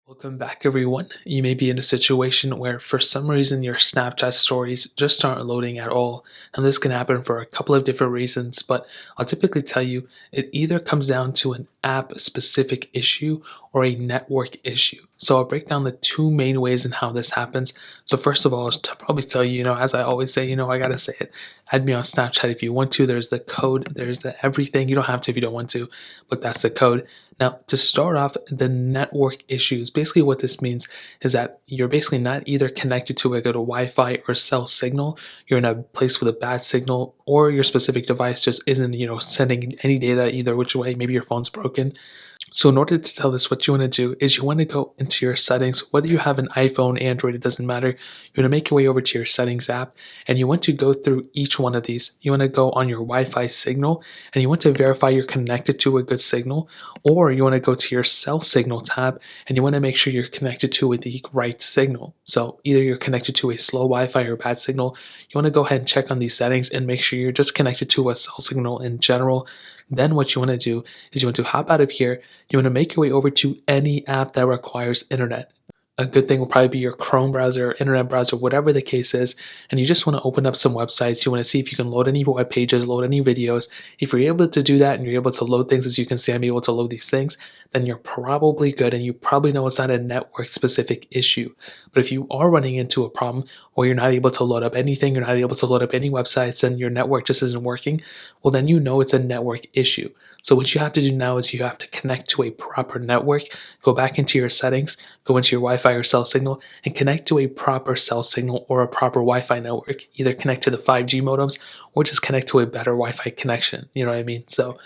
Welcome back, everyone. You may be in a situation where, for some reason, your Snapchat stories just aren't loading at all. And this can happen for a couple of different reasons, but I'll typically tell you it either comes down to an app specific issue or a network issue. So I'll break down the two main ways in how this happens. So, first of all, I'll probably tell you, as I always say, I gotta say it. Add me on Snapchat if you want to. There's the code, there's the everything. You don't have to if you don't want to, but that's the code. Now, to start off, the network issues, basically what this means is that you're basically not either connected to a good Wi-Fi or cell signal, you're in a place with a bad signal, or your specific device just isn't, sending any data either which way, maybe your phone's broken. So in order to tell this, what you want to do is you want to go into your settings, whether you have an iPhone, Android, it doesn't matter. You want to make your way over to your settings app and you want to go through each one of these. You want to go on your Wi-Fi signal and you want to verify you're connected to a good signal, or you want to go to your cell signal tab and you want to make sure you're connected to the right signal. So either you're connected to a slow Wi-Fi or bad signal. You want to go ahead and check on these settings and make sure you're just connected to a cell signal in general. Then what you want to do is you want to hop out of here. You want to make your way over to any app that requires internet. A good thing will probably be your Chrome browser, internet browser, whatever the case is. And you just want to open up some websites. You want to see if you can load any web pages, load any videos. If you're able to do that and you're able to load things, as you can see, I'm able to load these things, then you're probably good and you probably know it's not a network specific issue. But if you are running into a problem where you're not able to load up anything, you're not able to load up any websites and your network just isn't working, well, then you know it's a network issue. So what you have to do now is you have to connect to a proper network, go back into your settings, go into your Wi-Fi or cell signal, and connect to a proper cell signal or a proper Wi-Fi network. Either connect to the 5G modems or just connect to a better Wi-Fi connection. You know what I mean? So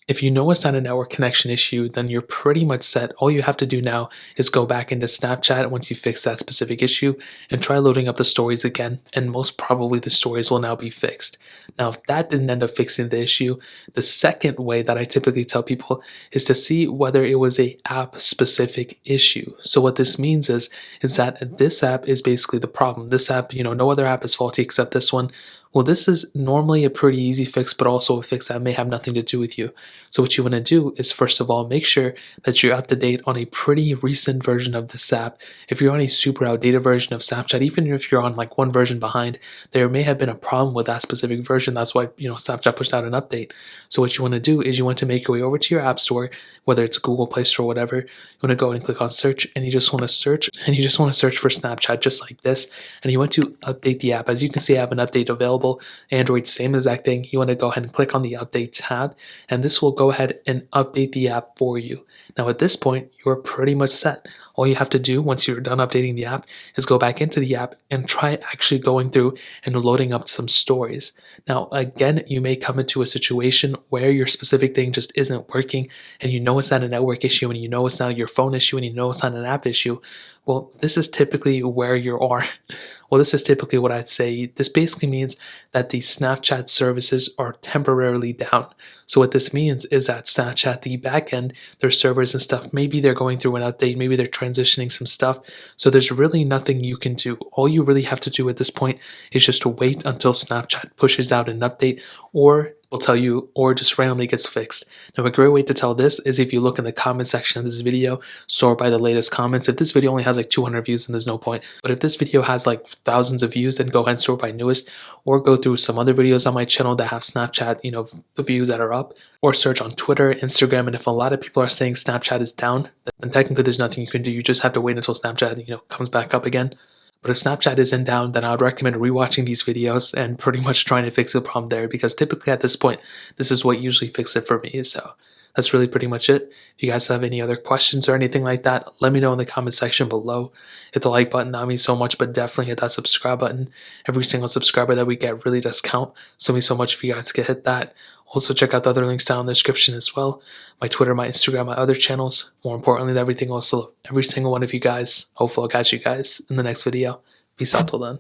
if you know it's not a network connection issue, then you're pretty much set. All you have to do now is go back into Snapchat once you fix that specific issue and try loading up the stories again, and most probably the stories will now be fixed. Now, if that didn't end up fixing the issue, the second way that I typically tell people is to see whether it was a app specific issue. So what this means is that this app is basically the problem. This app, no other app is faulty except this one. Well, this is normally a pretty easy fix, but also a fix that may have nothing to do with you. So what you want to do is, first of all, make sure that you're up to date on a pretty recent version of this app. If you're on a super outdated version of Snapchat, even if you're on like one version behind, there may have been a problem with that specific version. That's why, Snapchat pushed out an update. So what you want to do is you want to make your way over to your app store, whether it's Google Play Store or whatever. You want to go and click on search, and you just want to search for Snapchat just like this. And you want to update the app. As you can see, I have an update available. Android, same exact thing. You want to go ahead and click on the update tab, and this will go ahead and update the app for you. Now at this point, you're pretty much set. All you have to do once you're done updating the app is go back into the app and try actually going through and loading up some stories. Now, again, you may come into a situation where your specific thing just isn't working and you know it's not a network issue and you know it's not your phone issue and you know it's not an app issue. Well, this is typically where you are. Well, this is typically what I'd say. This basically means that the Snapchat services are temporarily down. So what this means is that Snapchat, the backend, their servers and stuff, maybe they're going through an update, maybe they're transitioning some stuff. So there's really nothing you can do. All you really have to do at this point is just to wait until Snapchat pushes out an update, or will tell you, or just randomly gets fixed. Now, a great way to tell this is if you look in the comment section of this video, sort by the latest comments. If this video only has like 200 views, then there's no point. But if this video has like thousands of views, then go ahead and sort by newest, or go through some other videos on my channel that have Snapchat, the views that are up, or search on Twitter, Instagram. And if a lot of people are saying Snapchat is down, then technically there's nothing you can do. You just have to wait until Snapchat, comes back up again. But if Snapchat isn't down, then I would recommend rewatching these videos and pretty much trying to fix the problem there, because typically at this point, this is what usually fixes it for me. So that's really pretty much it. If you guys have any other questions or anything like that, let me know in the comment section below. Hit the like button, that means so much, but definitely hit that subscribe button. Every single subscriber that we get really does count. So it means so much if you guys could hit that. Also, check out the other links down in the description as well. My Twitter, my Instagram, my other channels. More importantly than everything else, every single one of you guys. Hopefully I'll catch you guys in the next video. Peace out till then.